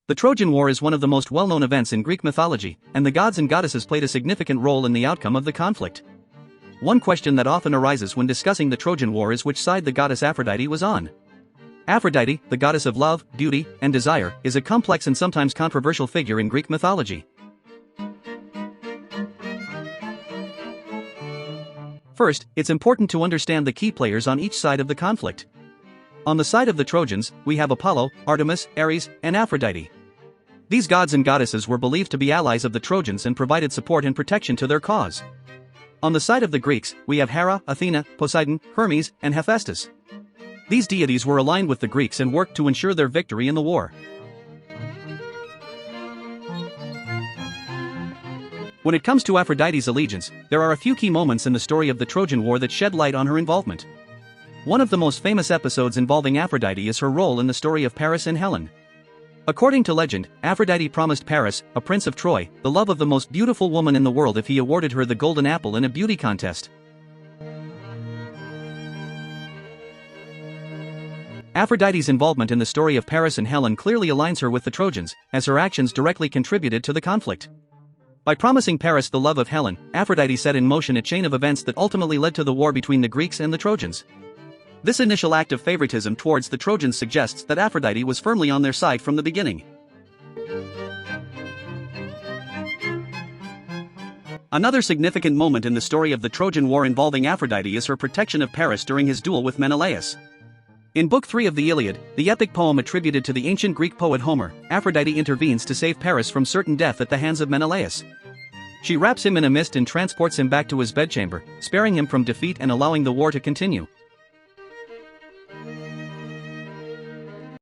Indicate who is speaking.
Speaker 1: The Trojan War is one of the most well-known events in Greek mythology, and the gods and goddesses played a significant role in the outcome of the conflict. One question that often arises when discussing the Trojan War is which side the goddess Aphrodite was on. Aphrodite, the goddess of love, beauty, and desire, is a complex and sometimes controversial figure in Greek mythology. First, it's important to understand the key players on each side of the conflict. On the side of the Trojans, we have Apollo, Artemis, Ares, and Aphrodite. These gods and goddesses were believed to be allies of the Trojans and provided support and protection to their cause. On the side of the Greeks, we have Hera, Athena, Poseidon, Hermes, and Hephaestus. These deities were aligned with the Greeks and worked to ensure their victory in the war. When it comes to Aphrodite's allegiance, there are a few key moments in the story of the Trojan War that shed light on her involvement. One of the most famous episodes involving Aphrodite is her role in the story of Paris and Helen. According to legend, Aphrodite promised Paris, a prince of Troy, the love of the most beautiful woman in the world if he awarded her the golden apple in a beauty contest. Aphrodite's involvement in the story of Paris and Helen clearly aligns her with the Trojans, as her actions directly contributed to the conflict. By promising Paris the love of Helen, Aphrodite set in motion a chain of events that ultimately led to the war between the Greeks and the Trojans. This initial act of favoritism towards the Trojans suggests that Aphrodite was firmly on their side from the beginning. Another significant moment in the story of the Trojan War involving Aphrodite is her protection of Paris during his duel with Menelaus. In Book 3 of the Iliad, the epic poem attributed to the ancient Greek poet Homer, Aphrodite intervenes to save Paris from certain death at the hands of Menelaus. She wraps him in a mist and transports him back to his bedchamber, sparing him from defeat and allowing the war to continue.